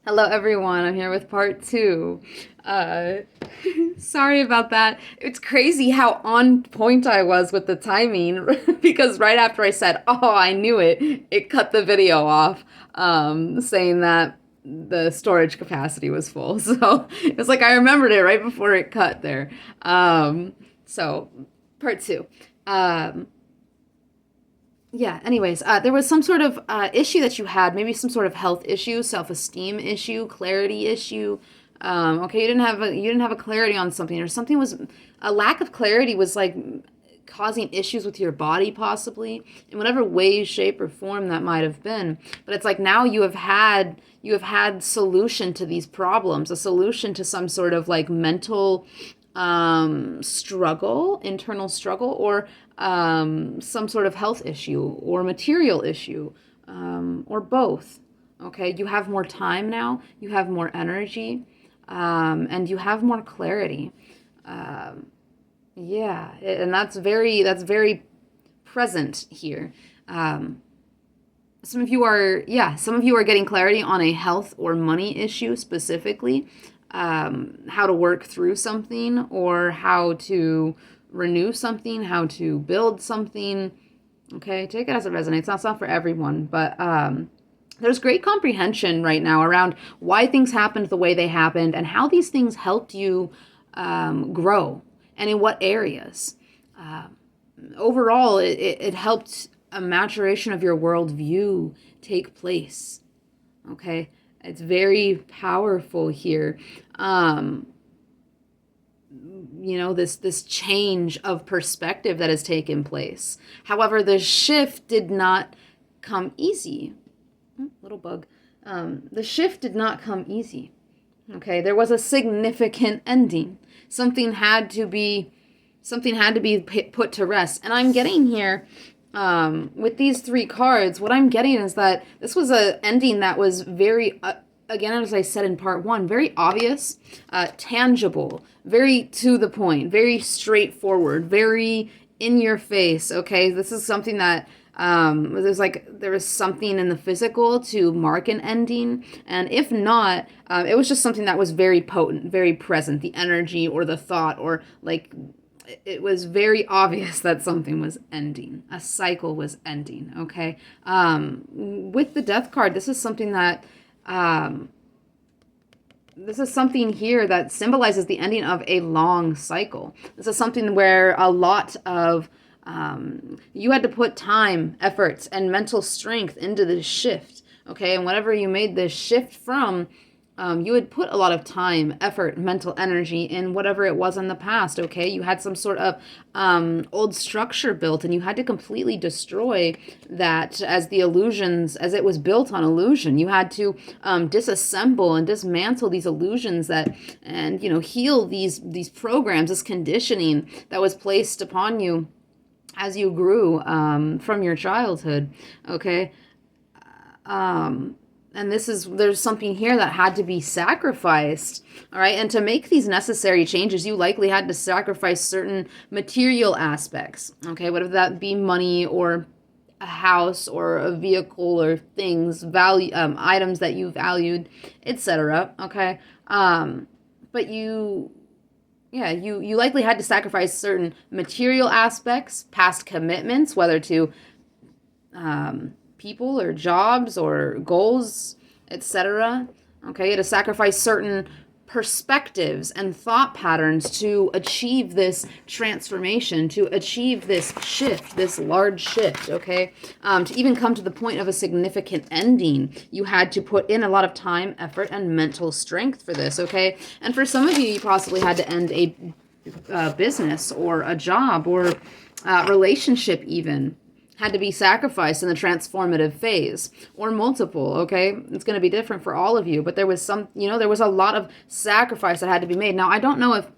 Hello, everyone. I'm here with part two. Uh, Sorry about that. It's crazy how on point I was with the timing because right after I said, "Oh, I knew it," it cut the video off, saying that the storage capacity was full. So it's like I remembered it right before it cut there. So, part two. Um, yeah, anyways, there was some sort of issue that you had, maybe some sort of health issue, self-esteem issue, clarity issue. Okay, you didn't have a clarity on something, or something was a lack of clarity was like causing issues with your body, possibly in whatever way, shape, or form that might have been. But it's like now you have had solution to these problems, a solution to some sort of like mental struggle, internal struggle, or some sort of health issue or material issue, or both. Okay, you have more time now, you have more energy, and you have more clarity. Um, yeah, and that's very present here. Um, some of you are getting clarity on a health or money issue specifically, how to work through something or how to renew something, how to build something. Okay, take it as it resonates. That's not for everyone, but there's great comprehension right now around why things happened the way they happened and how these things helped you grow and in what areas. Overall, it helped a maturation of your worldview take place. Okay, it's very powerful here. Um, this change of perspective that has taken place. However, the shift did not come easy. Little bug. The shift did not come easy. Okay, there was a significant ending. Something had to be put to rest. And I'm getting here, with these three cards, what I'm getting is that this was a ending that was very, again, as I said in part one, very obvious, tangible, very to the point, very straightforward, very in your face. Okay, this is something that there was something in the physical to mark an ending, and if not, it was just something that was very potent, very present, the energy or the thought, or like it was very obvious that something was ending, a cycle was ending. Okay, with the death card, um, this is something here that symbolizes the ending of a long cycle. This is something where a lot of you had to put time, efforts, and mental strength into this shift. Okay, and whatever you made this shift from, you had put a lot of time, effort, mental energy in whatever it was in the past. Okay, you had some sort of old structure built, and you had to completely destroy that as it was built on illusion. You had to disassemble and dismantle these illusions and heal these programs, this conditioning that was placed upon you as you grew from your childhood. Okay. And there's something here that had to be sacrificed. All right, and to make these necessary changes, you likely had to sacrifice certain material aspects. Okay, whether that be money or a house or a vehicle or things, value, items that you valued, etc. Okay. But you likely had to sacrifice certain material aspects, past commitments, whether to people or jobs or goals, etc. Okay, to sacrifice certain perspectives and thought patterns to achieve this transformation, to achieve this shift, this large shift. Okay, to even come to the point of a significant ending, you had to put in a lot of time, effort, and mental strength for this. Okay, and for some of you, you possibly had to end a business or a job or relationship, even had to be sacrificed in the transformative phase, or multiple. Okay, it's going to be different for all of you, but there was a lot of sacrifice that had to be made. Now, I don't know if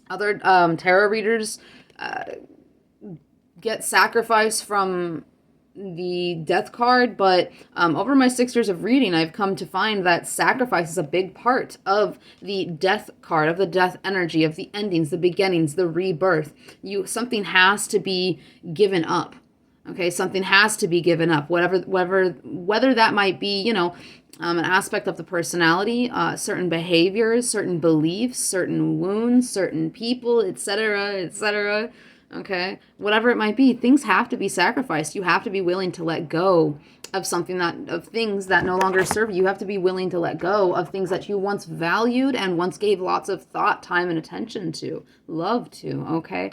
other tarot readers get sacrifice from the death card, but over my 6 years of reading, I've come to find that sacrifice is a big part of the death card, of the death energy, of the endings, the beginnings, the rebirth. Something has to be given up. Okay, something has to be given up, whether that might be, an aspect of the personality, certain behaviors, certain beliefs, certain wounds, certain people, etc., etc. Okay, whatever it might be, things have to be sacrificed. You have to be willing to let go of of things that no longer serve you. You have to be willing to let go of things that you once valued and once gave lots of thought, time, and attention to, love to. Okay,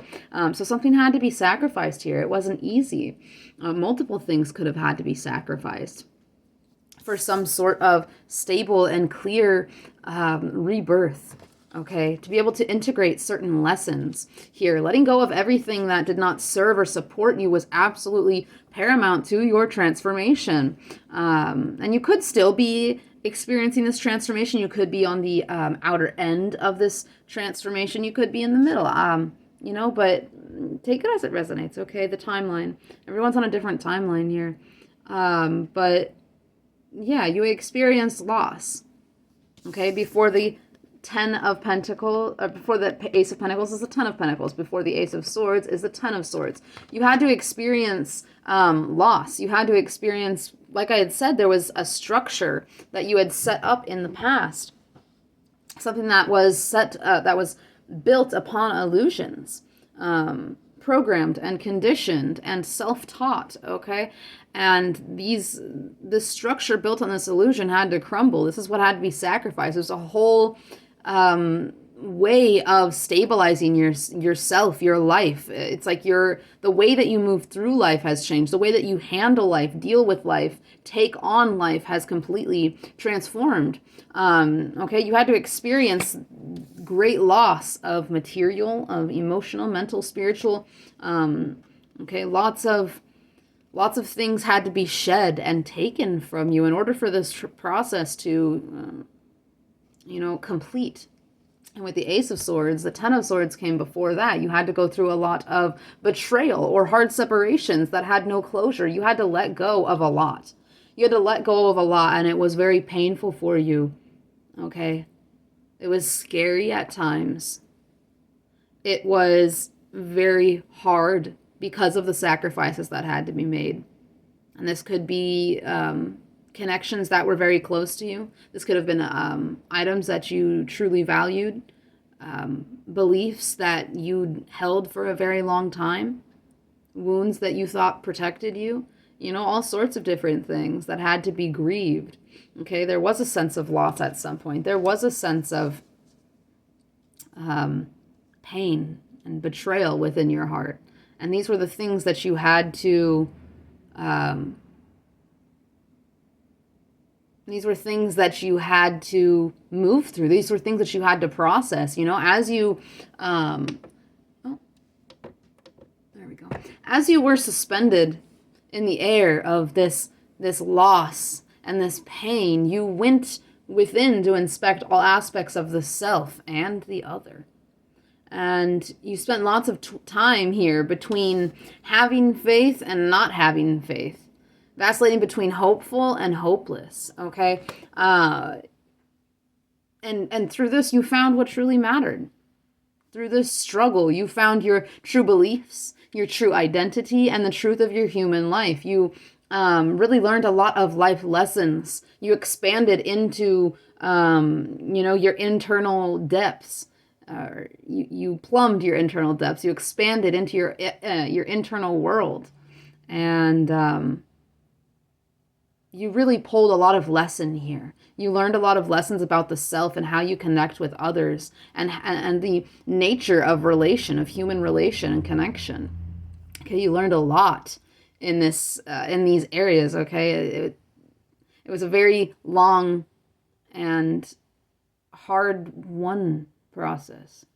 so something had to be sacrificed here. It wasn't easy. Multiple things could have had to be sacrificed for some sort of stable and clear rebirth. Okay, to be able to integrate certain lessons here. Letting go of everything that did not serve or support you was absolutely paramount to your transformation. And you could still be experiencing this transformation. You could be on the outer end of this transformation. You could be in the middle, but take it as it resonates, okay? The timeline. Everyone's on a different timeline here. But yeah, you experienced loss, okay? Before the before the Ace of Pentacles is the Ten of Pentacles. Before the Ace of Swords is the Ten of Swords. You had to experience loss. You had to experience, like I had said, there was a structure that you had set up in the past. Something that was built upon illusions. Programmed and conditioned and self-taught, okay? And this structure built on this illusion had to crumble. This is what had to be sacrificed. There's a whole way of stabilizing yourself, your life. It's like the way that you move through life has changed. The way that you handle life, deal with life, take on life has completely transformed. Okay, you had to experience great loss of material, of emotional, mental, spiritual. Okay, lots of things had to be shed and taken from you in order for this process to complete. And with the Ace of Swords, the Ten of Swords came before that. You had to go through a lot of betrayal or hard separations that had no closure. You had to let go of a lot. You had to let go of a lot, and it was very painful for you. Okay? It was scary at times. It was very hard because of the sacrifices that had to be made. And this could be connections that were very close to you. This could have been items that you truly valued, beliefs that you held for a very long time, wounds that you thought protected you, all sorts of different things that had to be grieved. Okay, there was a sense of loss at some point. There was a sense of pain and betrayal within your heart. And these were the things that you had to these were things that you had to move through. These were things that you had to process, as you, there we go. As you were suspended in the air of this loss and this pain, you went within to inspect all aspects of the self and the other. And you spent lots of time here between having faith and not having faith. Vacillating between hopeful and hopeless, okay? And through this, you found what truly mattered. Through this struggle, you found your true beliefs, your true identity, and the truth of your human life. You really learned a lot of life lessons. You expanded into, your internal depths. You plumbed your internal depths. You expanded into your internal world. And you really pulled a lot of lesson here. You learned a lot of lessons about the self and how you connect with others and the nature of human relation and connection. Okay, you learned a lot in these areas, okay? It was a very long and hard-won process.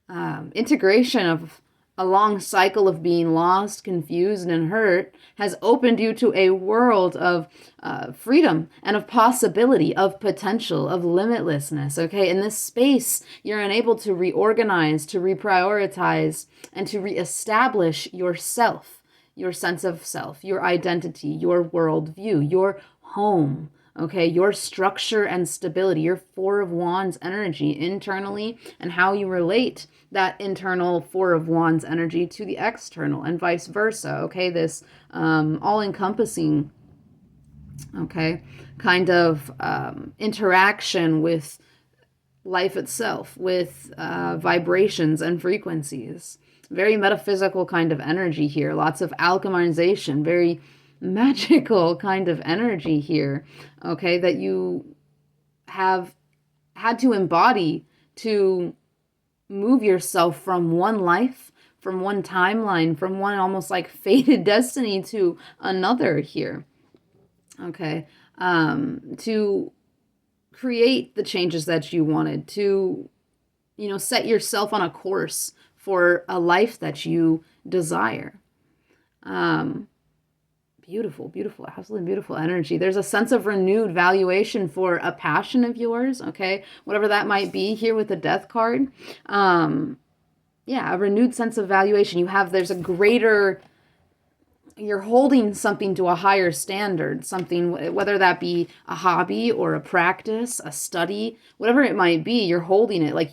Integration of a long cycle of being lost, confused, and hurt has opened you to a world of freedom and of possibility, of potential, of limitlessness, okay? In this space, you're enabled to reorganize, to reprioritize, and to reestablish yourself, your sense of self, your identity, your worldview, your home, okay? Your structure and stability, your Four of Wands energy internally, and how you relate that internal Four of Wands energy to the external and vice versa, okay? This all-encompassing Okay, kind of interaction with life itself, with vibrations and frequencies. Very metaphysical kind of energy here. Lots of alchemization, very magical kind of energy here. Okay, that you have had to embody to move yourself from one life, from one timeline, from one almost like fated destiny to another here. Okay, to create the changes that you wanted, to set yourself on a course for a life that you desire. um Beautiful, beautiful, absolutely beautiful energy. There's a sense of renewed valuation for a passion of yours, okay, whatever that might be here with the death card. Yeah, a renewed sense of valuation. There's a greater, you're holding something to a higher standard, something, whether that be a hobby or a practice, a study, whatever it might be, you're holding it like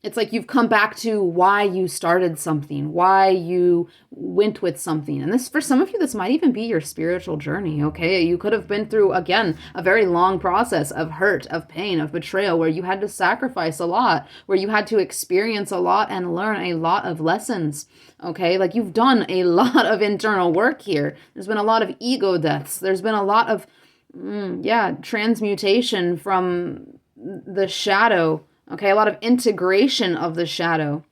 it's like you've come back to why you started something, why you went with something. And this, for some of you, this might even be your spiritual journey, okay? You could have been through, again, a very long process of hurt, of pain, of betrayal, where you had to sacrifice a lot, where you had to experience a lot and learn a lot of lessons, okay? Like, you've done a lot of internal work here. There's been a lot of ego deaths. There's been a lot of, transmutation from the shadow. Okay, a lot of integration of the shadow.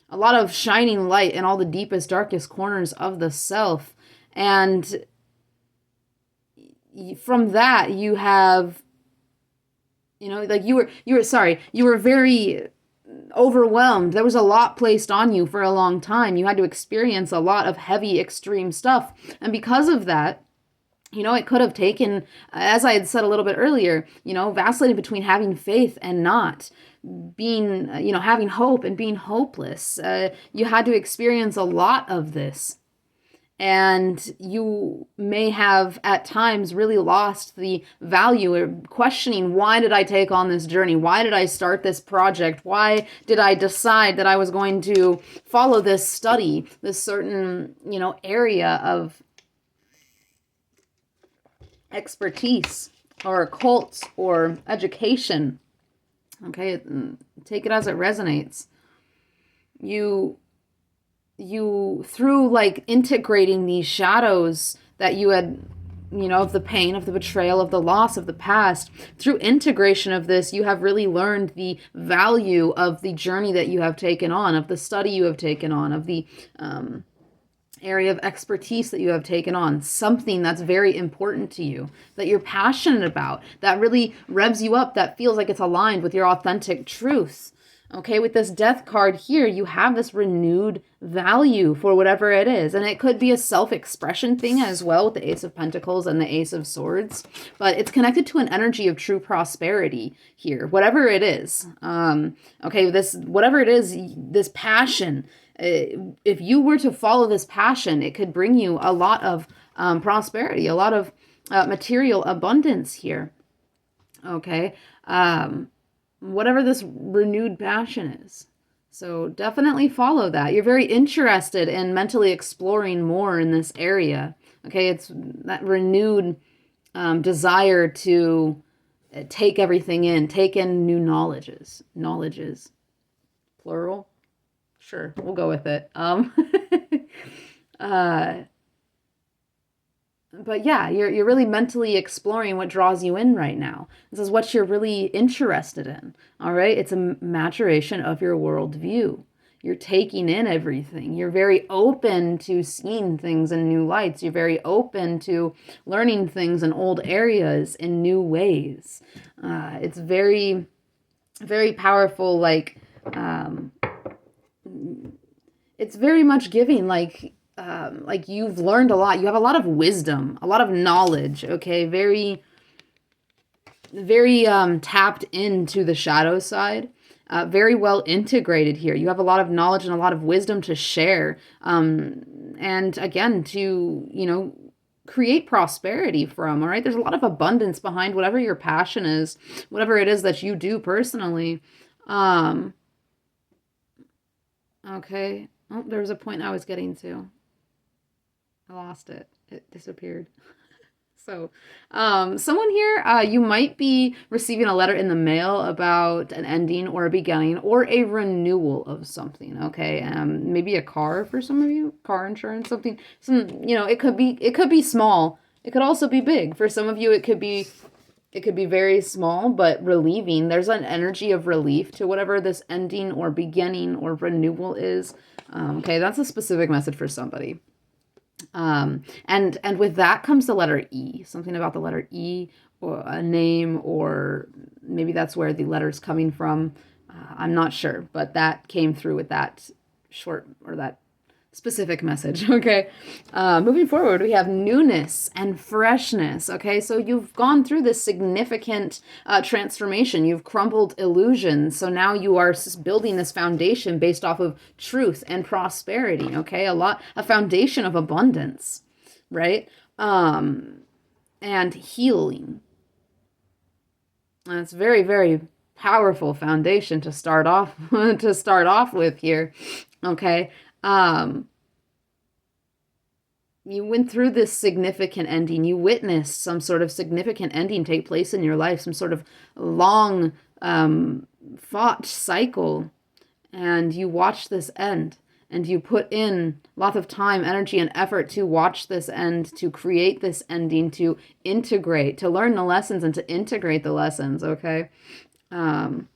A lot of shining light in all the deepest, darkest corners of the self. And from that, you have, like you were very overwhelmed. There was a lot placed on you for a long time. You had to experience a lot of heavy, extreme stuff. And because of that, it could have taken, as I had said a little bit earlier, vacillating between having faith and not, being, having hope and being hopeless. You had to experience a lot of this. And you may have at times really lost the value, or questioning, why did I take on this journey? Why did I start this project? Why did I decide that I was going to follow this study, this certain, area of expertise or cults or education? Okay, take it as it resonates. You through like integrating these shadows that you had, of the pain, of the betrayal, of the loss of the past, through integration of this, you have really learned the value of the journey that you have taken on, of the study you have taken on, of the area of expertise that you have taken on, something that's very important to you, that you're passionate about, that really revs you up, that feels like it's aligned with your authentic truth. Okay, with this death card here, you have this renewed value for whatever it is. And it could be a self-expression thing as well, with the Ace of Pentacles and the Ace of Swords. But it's connected to an energy of true prosperity here, whatever it is. Okay, whatever it is, this passion, if you were to follow this passion, it could bring you a lot of prosperity, a lot of material abundance here. Okay, whatever this renewed passion is. So definitely follow that. You're very interested in mentally exploring more in this area. Okay, it's that renewed desire to take everything in, take in new knowledges. Knowledges, plural. Sure, we'll go with it. But yeah, you're really mentally exploring what draws you in right now. This is what you're really interested in. All right, it's a maturation of your worldview. You're taking in everything. You're very open to seeing things in new lights. You're very open to learning things in old areas in new ways. It's very, very powerful. It's very much giving, like you've learned a lot. You have a lot of wisdom, a lot of knowledge. Okay, very, very tapped into the shadow side. Very well integrated here. You have a lot of knowledge and a lot of wisdom to share. And again, to, create prosperity from, all right? There's a lot of abundance behind whatever your passion is, whatever it is that you do personally. Okay. Oh, there was a point I was getting to. I lost it. It disappeared. So, someone here, you might be receiving a letter in the mail about an ending or a beginning or a renewal of something. Okay, maybe a car for some of you, car insurance, something. It could be small. It could also be big. For some of you, it could be very small but relieving. There's an energy of relief to whatever this ending or beginning or renewal is. Okay, that's a specific message for somebody. And with that comes the letter E, something about the letter E or a name, or maybe that's where the letter's coming from. I'm not sure, but that came through with that short or that specific message. Okay. Moving forward, we have newness and freshness. Okay. So you've gone through this significant transformation. You've crumbled illusions. So now you are building this foundation based off of truth and prosperity. Okay. A foundation of abundance, right? And healing. And it's very, very powerful foundation to start off with here. Okay. You went through this significant ending. You witnessed some sort of significant ending take place in your life, some sort of long fought cycle, and you watched this end. And you put in lots of time, energy, and effort to watch this end, to create this ending, to integrate, to learn the lessons and to integrate the lessons, okay? And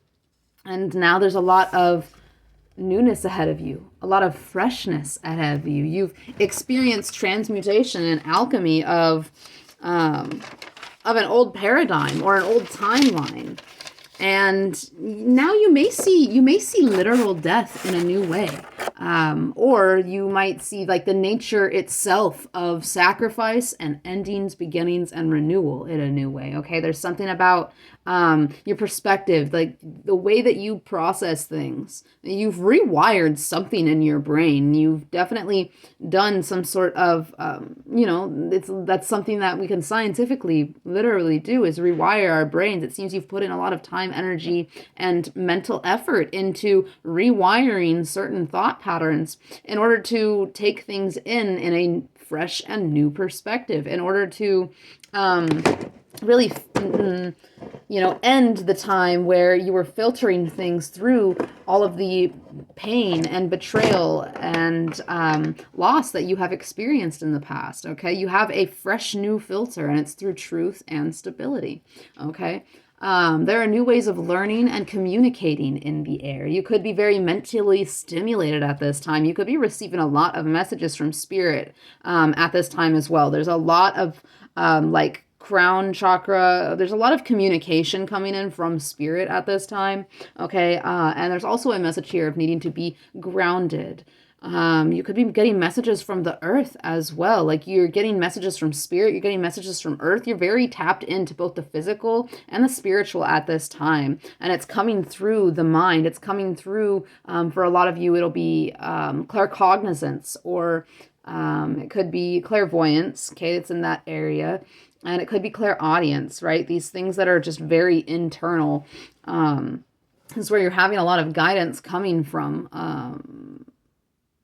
now there's a lot of newness ahead of you, a lot of freshness ahead of you. You've experienced transmutation and alchemy of an old paradigm or an old timeline. And now you may see literal death in a new way. Or you might see like the nature itself of sacrifice and endings, beginnings, and renewal in a new way. Okay. There's something about your perspective, like the way that you process things. You've rewired something in your brain. You've definitely done some sort of, that's something that we can scientifically literally do, is rewire our brains. It seems you've put in a lot of time, energy, and mental effort into rewiring certain thought patterns in order to take things in a fresh and new perspective, in order to really end the time where you were filtering things through all of the pain and betrayal and loss that you have experienced in the past. Okay, you have a fresh new filter, and it's through truth and stability. Okay. There are new ways of learning and communicating in the air. You could be very mentally stimulated at this time. You could be receiving a lot of messages from spirit at this time as well. There's a lot of crown chakra. There's a lot of communication coming in from spirit at this time. Okay. And there's also a message here of needing to be grounded. You could be getting messages from the earth as well. Like you're getting messages from spirit, you're getting messages from earth. You're very tapped into both the physical and the spiritual at this time. And it's coming through the mind. It's coming through, for a lot of you, it'll be claircognizance, or it could be clairvoyance. Okay, it's in that area. And it could be clairaudience, right? These things that are just very internal. Is where you're having a lot of guidance coming from.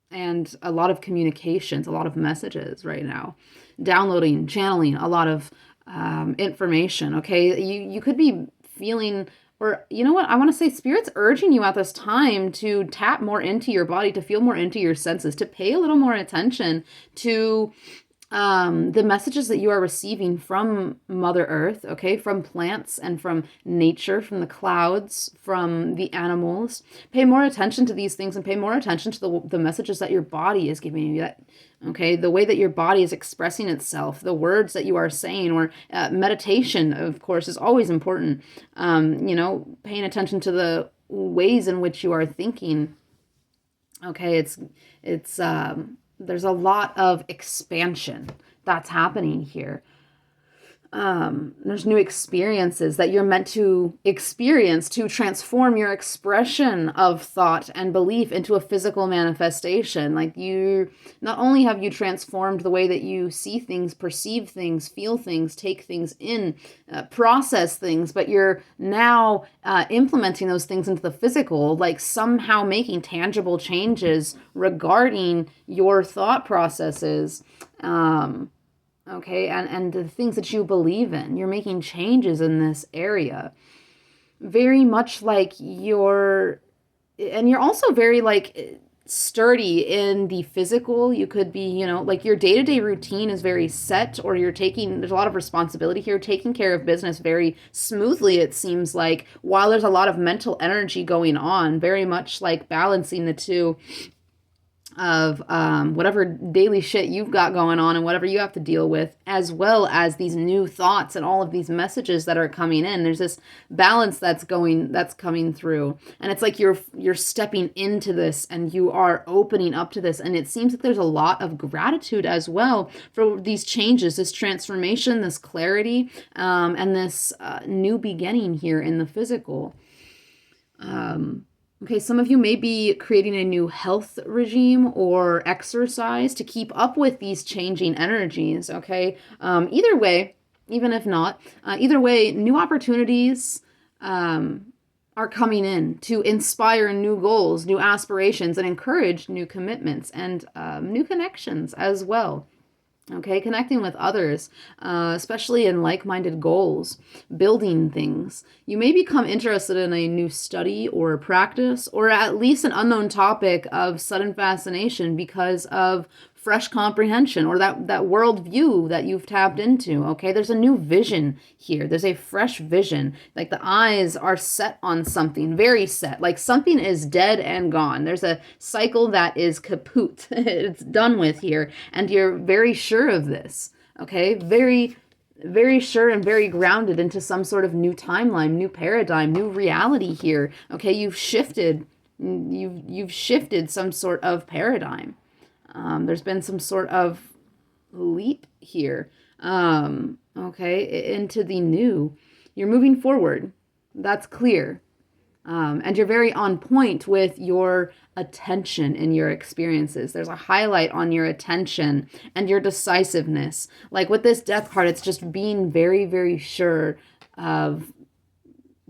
And a lot of communications, a lot of messages right now, downloading, channeling a lot of information. Okay, you could be feeling, or you know what, I want to say spirit's urging you at this time to tap more into your body, to feel more into your senses, to pay a little more attention to the messages that you are receiving from Mother Earth, okay, from plants and from nature, from the clouds, from the animals. Pay more attention to these things and pay more attention to the messages that your body is giving you. Okay, the way that your body is expressing itself, the words that you are saying, or meditation, of course, is always important. Paying attention to the ways in which you are thinking. Okay, it's there's a lot of expansion that's happening here. There's new experiences that you're meant to experience to transform your expression of thought and belief into a physical manifestation. Like you, not only have you transformed the way that you see things, perceive things, feel things, take things in, process things, but you're now implementing those things into the physical, like somehow making tangible changes regarding your thought processes. Okay, and the things that you believe in. You're making changes in this area. Very much like and you're also very like sturdy in the physical. You could be, like your day-to-day routine is very set, or there's a lot of responsibility here, taking care of business very smoothly, it seems like, while there's a lot of mental energy going on, very much like balancing the two of whatever daily shit you've got going on and whatever you have to deal with, as well as these new thoughts and all of these messages that are coming in. There's this balance that's coming through, and it's like you're stepping into this and you are opening up to this, and it seems like there's a lot of gratitude as well for these changes, this transformation, this clarity, and this new beginning here in the physical. Okay, some of you may be creating a new health regime or exercise to keep up with these changing energies, okay? Either way, even if not, either way, new opportunities are coming in to inspire new goals, new aspirations, and encourage new commitments and new connections as well. Okay, connecting with others, especially in like-minded goals, building things. You may become interested in a new study or practice, or at least an unknown topic of sudden fascination because of fresh comprehension or that world view that you've tapped into. Okay, there's a new vision here. There's a fresh vision. Like the eyes are set on something, very set. Like something is dead and gone. There's a cycle that is kaput. It's done with here, and you're very sure of this. Okay, very, very sure and very grounded into some sort of new timeline, new paradigm, new reality here. Okay, you've shifted some sort of paradigm. There's been some sort of leap here, okay, into the new. You're moving forward. That's clear. And you're very on point with your attention in your experiences. There's a highlight on your attention and your decisiveness. Like with this death card, it's just being very, very sure of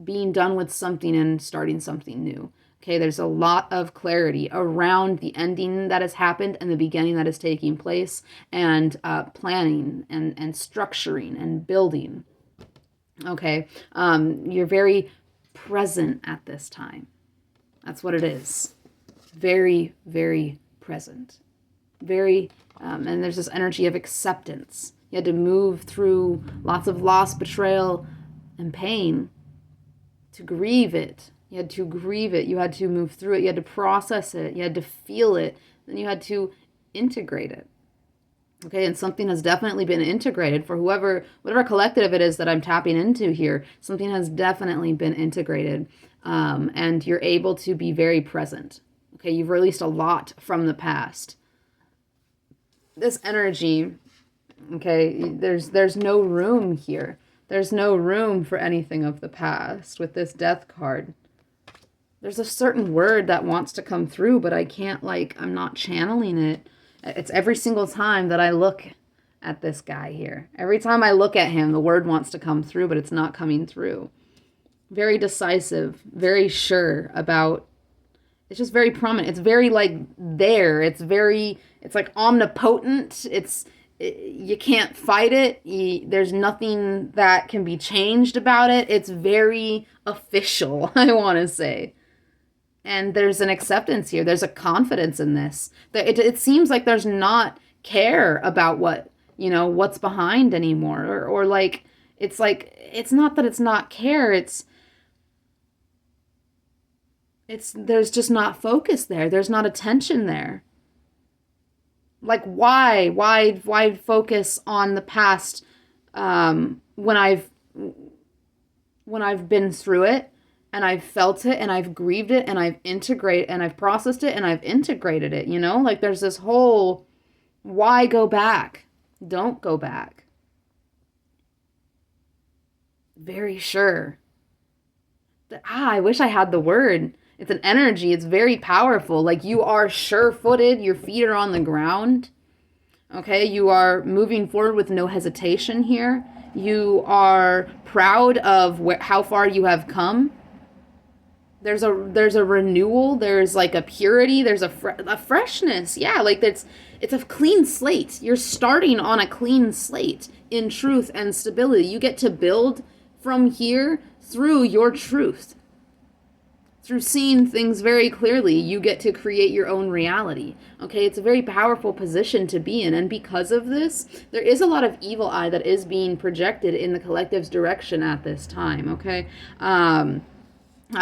being done with something and starting something new. Okay, there's a lot of clarity around the ending that has happened and the beginning that is taking place, and planning and structuring and building. Okay, you're very present at this time. That's what it is. Very, very present. Very, and there's this energy of acceptance. You had to move through lots of loss, betrayal, and pain to grieve it. You had to grieve it. You had to move through it. You had to process it. You had to feel it. Then you had to integrate it. Okay, and something has definitely been integrated for whatever collective it is that I'm tapping into here. Something has definitely been integrated, and you're able to be very present. Okay, you've released a lot from the past. This energy, okay, there's no room here. There's no room for anything of the past with this death card. There's a certain word that wants to come through, but I can't, I'm not channeling it. It's every single time that I look at this guy here. Every time I look at him, the word wants to come through, but it's not coming through. Very decisive, very sure about, it's just very prominent. It's very there. It's like omnipotent. You can't fight it. There's nothing that can be changed about it. It's very official, I want to say. And there's an acceptance here. There's a confidence in this. It seems like there's not care about what's behind anymore. Or it's not that it's not care. There's just not focus there. There's not attention there. Like why focus on the past when I've been through it and I've felt it and I've grieved it and I've integrated and I've processed it and I've integrated it, Like there's this whole, why go back? Don't go back. Very sure. I wish I had the word. It's an energy. It's very powerful. Like you are sure-footed. Your feet are on the ground. Okay, you are moving forward with no hesitation here. You are proud of how far you have come. there's a renewal, there's like a purity, there's a freshness. Yeah, like it's a clean slate. You're starting on a clean slate in truth and stability. You get to build from here through your truth. Through seeing things very clearly, you get to create your own reality. Okay, it's a very powerful position to be in, and because of this, there is a lot of evil eye that is being projected in the collective's direction at this time. Okay, I've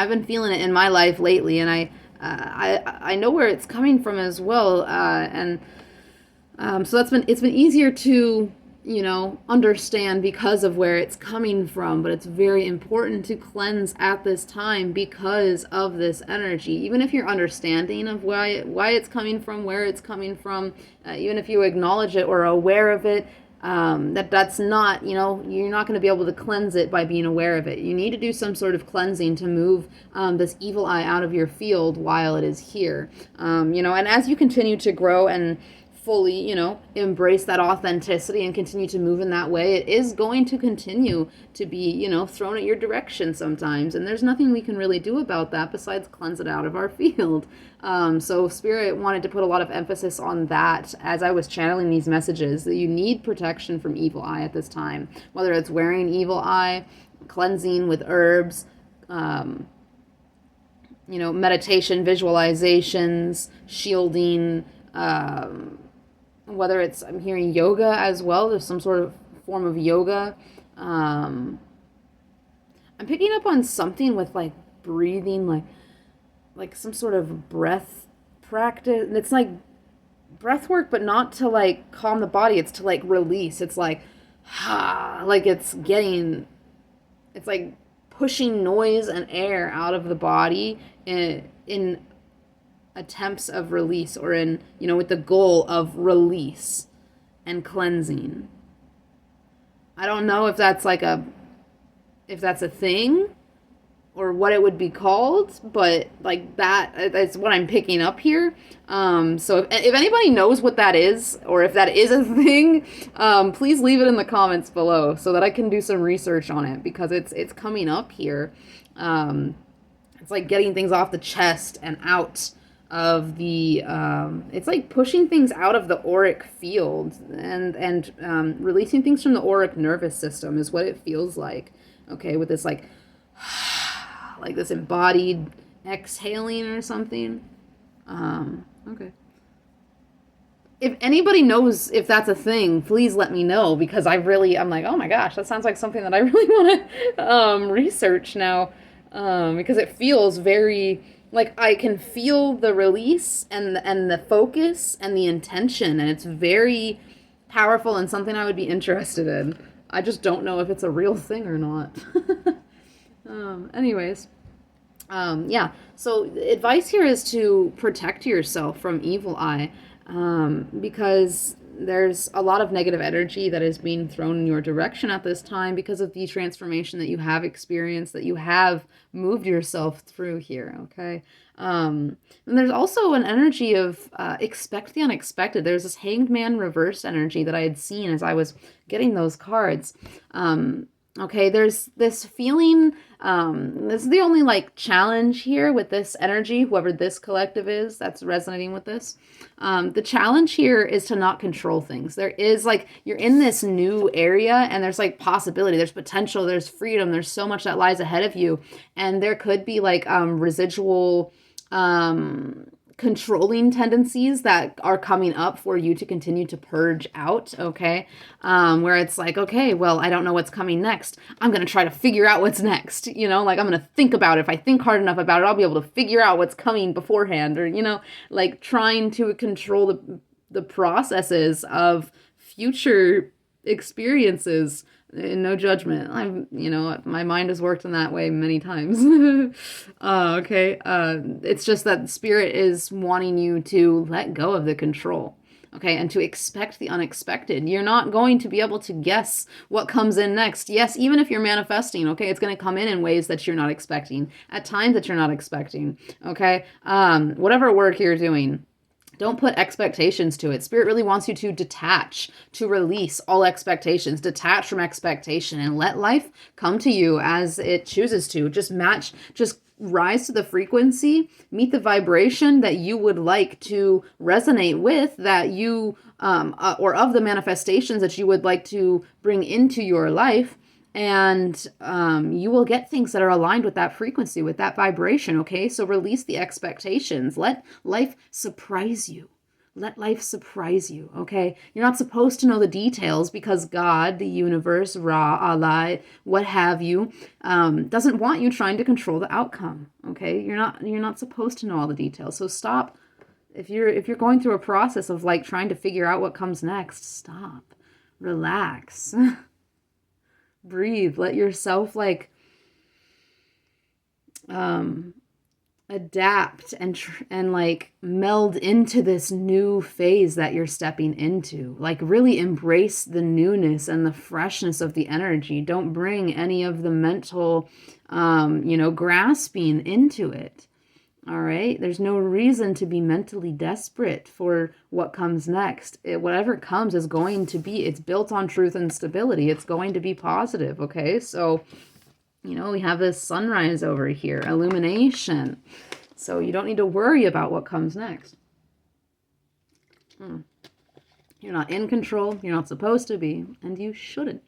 been feeling it in my life lately, and I know where it's coming from as well, and so it's been easier to understand because of where it's coming from, but it's very important to cleanse at this time because of this energy. Even if you're understanding of why it's coming from, where it's coming from, even if you acknowledge it or are aware of it, that's not, you're not going to be able to cleanse it by being aware of it. You need to do some sort of cleansing to move this evil eye out of your field while it is here. And as you continue to grow and fully, embrace that authenticity and continue to move in that way, it is going to continue to be, thrown at your direction sometimes. And there's nothing we can really do about that besides cleanse it out of our field. So Spirit wanted to put a lot of emphasis on that as I was channeling these messages, that you need protection from evil eye at this time, whether it's wearing evil eye, cleansing with herbs, meditation, visualizations, shielding, whether it's, I'm hearing yoga as well. There's some sort of form of yoga. I'm picking up on something with like breathing, like some sort of breath practice. And it's like breath work, but not to like calm the body. It's to like release. It's like, like it's like pushing noise and air out of the body in attempts of release, or in, with the goal of release and cleansing. I don't know if that's a thing or what it would be called, but like that's what I'm picking up here. So if anybody knows what that is, or if that is a thing, please leave it in the comments below so that I can do some research on it, because it's coming up here. It's like getting things off the chest and out of the it's like pushing things out of the auric field and releasing things from the auric nervous system is what it feels like. Okay, with this like this embodied exhaling or something. Okay, if anybody knows if that's a thing, please let me know, because I'm like, oh my gosh, that sounds like something that I really want to research now, because it feels very like I can feel the release and the focus and the intention, and it's very powerful and something I would be interested in. I just don't know if it's a real thing or not. Anyways, yeah. So the advice here is to protect yourself from evil eye, because there's a lot of negative energy that is being thrown in your direction at this time because of the transformation that you have experienced, that you have moved yourself through here, okay? And there's also an energy of expect the unexpected. There's this Hanged Man reverse energy that I had seen as I was getting those cards. Okay, there's this feeling, this is the only like challenge here with this energy, whoever this collective is that's resonating with this. The challenge here is to not control things. There is like, you're in this new area and there's like possibility, there's potential, there's freedom, there's so much that lies ahead of you. And there could be like residual controlling tendencies that are coming up for you to continue to purge out, okay? Where it's like, okay, well, I don't know what's coming next. I'm going to try to figure out what's next, like I'm going to think about it. If I think hard enough about it, I'll be able to figure out what's coming beforehand, or, like trying to control the processes of future experiences. No judgment. My mind has worked in that way many times. Okay. It's just that Spirit is wanting you to let go of the control. Okay. And to expect the unexpected. You're not going to be able to guess what comes in next. Yes, even if you're manifesting, okay, it's going to come in ways that you're not expecting, at times that you're not expecting. Okay. Whatever work you're doing, don't put expectations to it. Spirit really wants you to detach, to release all expectations, detach from expectation, and let life come to you as it chooses to. Just rise to the frequency, meet the vibration that you would like to resonate with, that you, or of the manifestations that you would like to bring into your life. And you will get things that are aligned with that frequency, with that vibration, okay? So release the expectations. Let life surprise you. Let life surprise you, okay? You're not supposed to know the details because God, the universe, Ra, Allah, what have you, doesn't want you trying to control the outcome, okay? You're not supposed to know all the details. So stop. If you're going through a process of like trying to figure out what comes next, stop. Relax. Breathe. Let yourself like adapt and like meld into this new phase that you're stepping into. Like really embrace the newness and the freshness of the energy. Don't bring any of the mental grasping into it. All right, there's no reason to be mentally desperate for what comes next. Whatever comes is going to be, it's built on truth and stability. It's going to be positive, okay? So we have this sunrise over here, illumination. So you don't need to worry about what comes next. You're not in control. You're not supposed to be, and you shouldn't.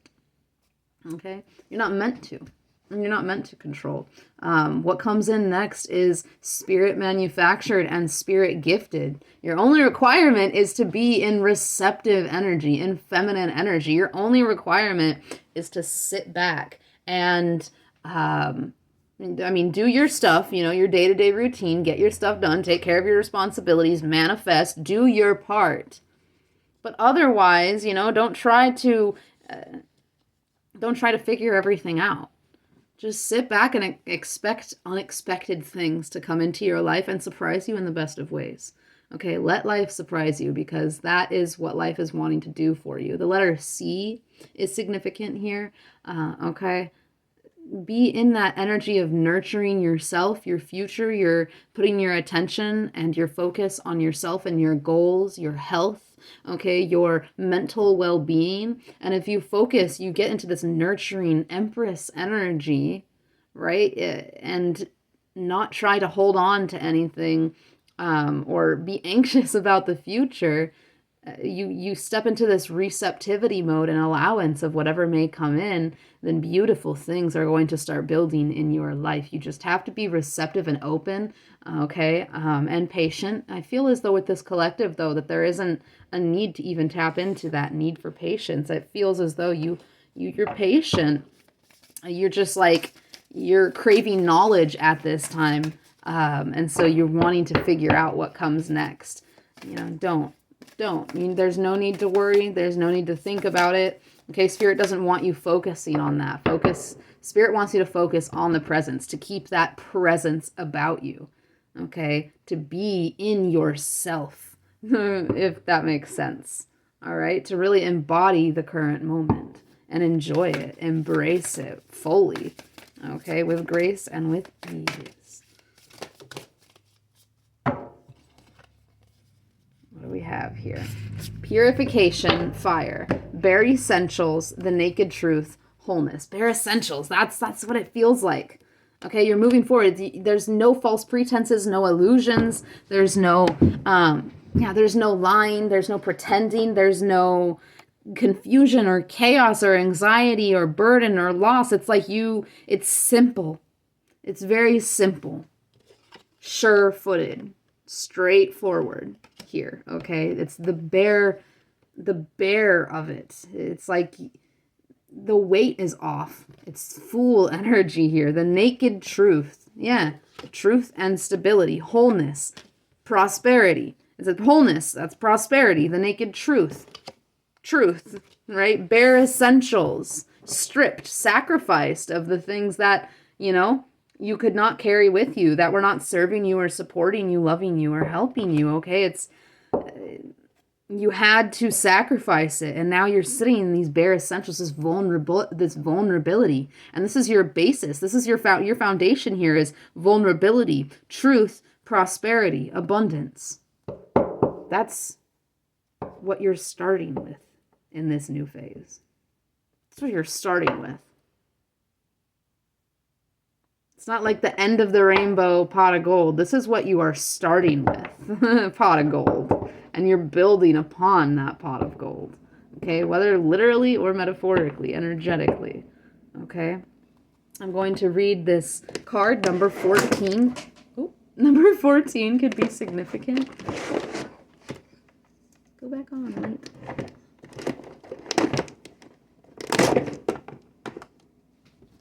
Okay? You're not meant to. And you're not meant to control. What comes in next is spirit manufactured and spirit gifted. Your only requirement is to be in receptive energy, in feminine energy. Your only requirement is to sit back and do your stuff, your day-to-day routine, get your stuff done, take care of your responsibilities, manifest, do your part. But otherwise, don't try to figure everything out. Just sit back and expect unexpected things to come into your life and surprise you in the best of ways. Okay, let life surprise you because that is what life is wanting to do for you. The letter C is significant here. Okay. Be in that energy of nurturing yourself, your future. You're putting your attention and your focus on yourself and your goals, your health, okay, your mental well-being. And if you focus, you get into this nurturing Empress energy, right? And not try to hold on to anything or be anxious about the future. You step into this receptivity mode and allowance of whatever may come in, then beautiful things are going to start building in your life. You just have to be receptive and open, okay, and patient. I feel as though with this collective, though, that there isn't a need to even tap into that need for patience. It feels as though you're patient. You're just like, you're craving knowledge at this time, and so you're wanting to figure out what comes next. Don't. There's no need to worry. There's no need to think about it. Okay, Spirit doesn't want you focusing on that. Spirit wants you to focus on the presence, to keep that presence about you. Okay, to be in yourself, if that makes sense. All right, to really embody the current moment and enjoy it, embrace it fully. Okay, with grace and with ease. What do we have here? Purification, fire, bare essentials, the naked truth, wholeness. Bare essentials. That's what it feels like. Okay, you're moving forward. There's no false pretenses, no illusions. There's no there's no lying, there's no pretending, there's no confusion or chaos or anxiety or burden or loss. It's like it's simple. It's very simple. Sure-footed, straightforward. Here, okay, it's the bare of it. It's like the weight is off. It's full energy here. The naked truth, truth and stability, wholeness, prosperity. It's a wholeness, that's prosperity. The naked truth, right? Bare essentials, stripped, sacrificed of the things that you could not carry with you, that were not serving you or supporting you, loving you or helping you, okay? You had to sacrifice it, and now you're sitting in these bare essentials, this vulnerability, and this is your basis. This is your foundation here is vulnerability, truth, prosperity, abundance. That's what you're starting with in this new phase. That's what you're starting with. It's not like the end of the rainbow pot of gold. This is what you are starting with, pot of gold. And you're building upon that pot of gold. Okay, whether literally or metaphorically, energetically. Okay, I'm going to read this card, number 14. Oh, number 14 could be significant. Go back on, right?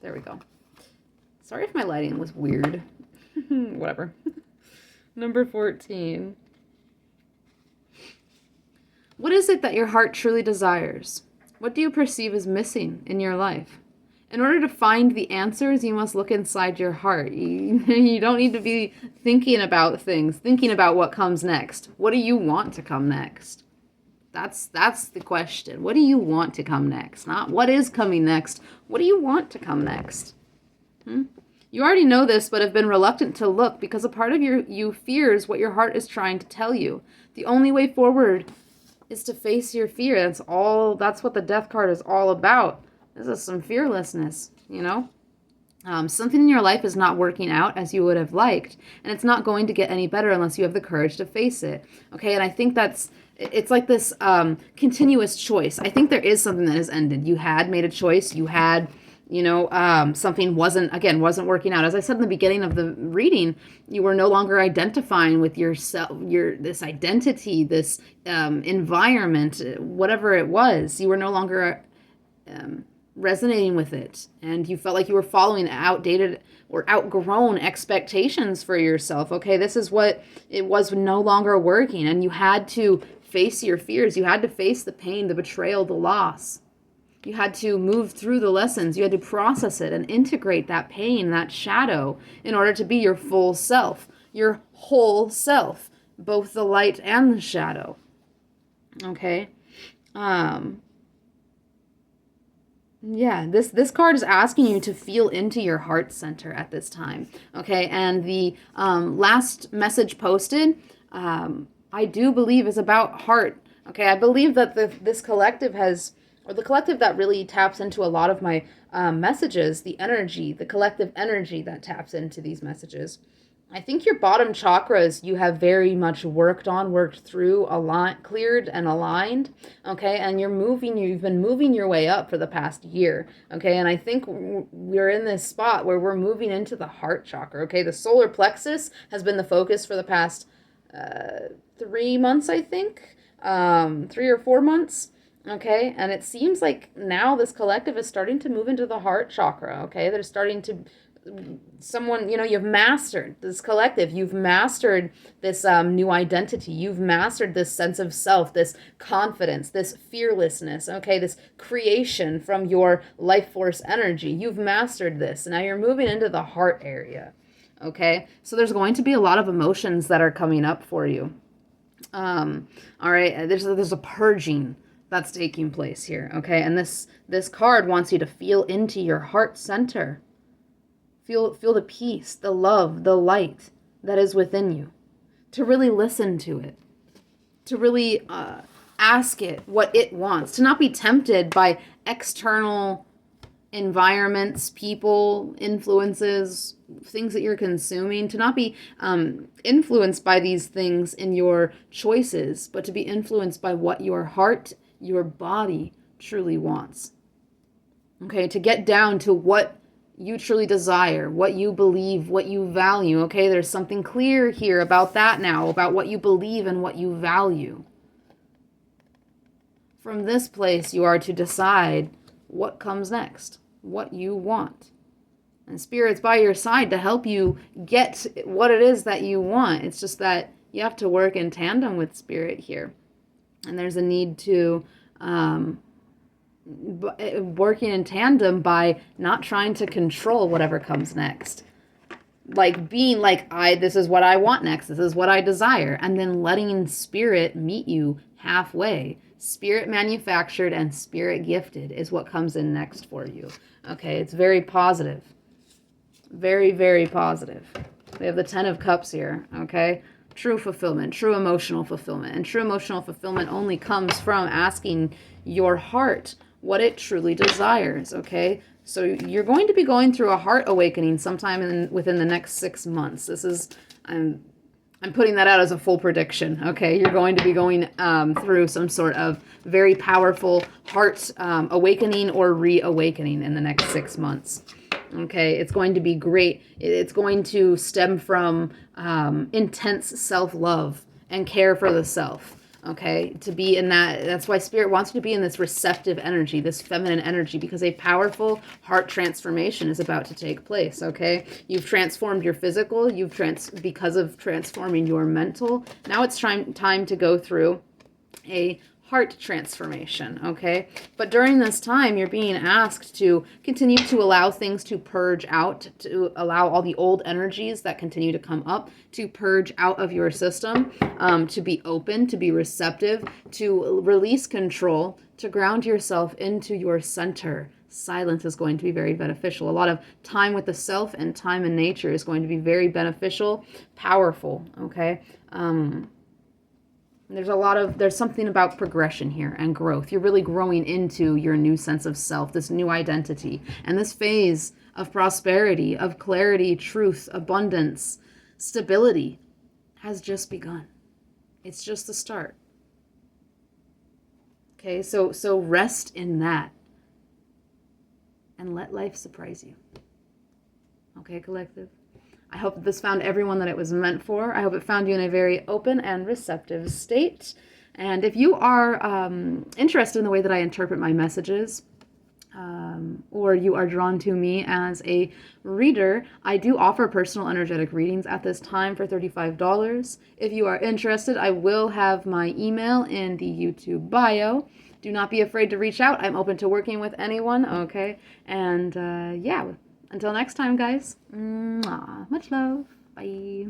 There we go. Sorry if my lighting was weird. Whatever. Number 14. What is it that your heart truly desires? What do you perceive as missing in your life? In order to find the answers, you must look inside your heart. You don't need to be thinking about things, thinking about what comes next. What do you want to come next? That's the question. What do you want to come next? Not what is coming next. What do you want to come next? You already know this, but have been reluctant to look because a part of you fears what your heart is trying to tell you. The only way forward is to face your fear. That's what the death card is all about. This is some fearlessness, you know? Something in your life is not working out as you would have liked, and it's not going to get any better unless you have the courage to face it. Okay, and I think it's like this continuous choice. I think there is something that has ended. You had made a choice. You had, something wasn't working out. As I said in the beginning of the reading, you were no longer identifying with yourself, this identity, this environment, whatever it was. You were no longer resonating with it, and you felt like you were following outdated or outgrown expectations for yourself. Okay, this is what it was no longer working, and you had to face your fears. You had to face the pain, the betrayal, the loss. You had to move through the lessons. You had to process it and integrate that pain, that shadow, in order to be your full self, your whole self, both the light and the shadow. Okay? Yeah, this card is asking you to feel into your heart center at this time. Okay, and the last message posted, I do believe is about heart. Okay, I believe that this collective the collective that really taps into a lot of my messages, the collective energy that taps into these messages. I think your bottom chakras you have very much worked through, cleared and aligned, okay? And you've been moving your way up for the past year, okay? And I think we're in this spot where we're moving into the heart chakra, okay? The solar plexus has been the focus for the past 3 months, I think, 3 or 4 months. Okay, and it seems like now this collective is starting to move into the heart chakra, okay? They're starting to, you've mastered this collective. You've mastered this new identity. You've mastered this sense of self, this confidence, this fearlessness, okay? This creation from your life force energy. You've mastered this. Now you're moving into the heart area, okay? So there's going to be a lot of emotions that are coming up for you. All right, there's a purging that's taking place here, okay? And this card wants you to feel into your heart center. Feel the peace, the love, the light that is within you. To really listen to it. To really ask it what it wants. To not be tempted by external environments, people, influences, things that you're consuming. To not be influenced by these things in your choices, but to be influenced by what your heart, your body truly wants. Okay, to get down to what you truly desire, what you believe, what you value. Okay, there's something clear here about that now, about what you believe and what you value. From this place, you are to decide what comes next, what you want. And Spirit's by your side to help you get what it is that you want. It's just that you have to work in tandem with Spirit here. And there's a need to working in tandem by not trying to control whatever comes next. Like being like, this is what I want next. This is what I desire. And then letting Spirit meet you halfway. Spirit manufactured and Spirit gifted is what comes in next for you. Okay, it's very positive. Very, very positive. We have the 10 of Cups here, okay? True fulfillment, true emotional fulfillment. And true emotional fulfillment only comes from asking your heart what it truly desires, okay? So you're going to be going through a heart awakening sometime within the next 6 months. This is, I'm putting that out as a full prediction. Okay, you're going to be going through some sort of very powerful heart awakening or reawakening in the next 6 months. Okay, it's going to be great. It's going to stem from intense self-love and care for the self. Okay, to be in that's why Spirit wants you to be in this receptive energy, this feminine energy, because a powerful heart transformation is about to take place. Okay, you've transformed your physical, because of transforming your mental. Now it's time to go through a heart transformation, okay? But during this time, you're being asked to continue to allow things to purge out, to allow all the old energies that continue to come up to purge out of your system, to be open, to be receptive, to release control, to ground yourself into your center. Silence is going to be very beneficial. A lot of time with the self and time in nature is going to be very beneficial, powerful, okay? There's something about progression here and growth. You're really growing into your new sense of self, this new identity. And this phase of prosperity, of clarity, truth, abundance, stability has just begun. It's just the start. Okay, so rest in that and let life surprise you. Okay, collective? I hope that this found everyone that it was meant for. I hope it found you in a very open and receptive state. And if you are interested in the way that I interpret my messages, or you are drawn to me as a reader, I do offer personal energetic readings at this time for $35. If you are interested, I will have my email in the YouTube bio. Do not be afraid to reach out. I'm open to working with anyone, okay? And yeah, until next time, guys. Much love. Bye.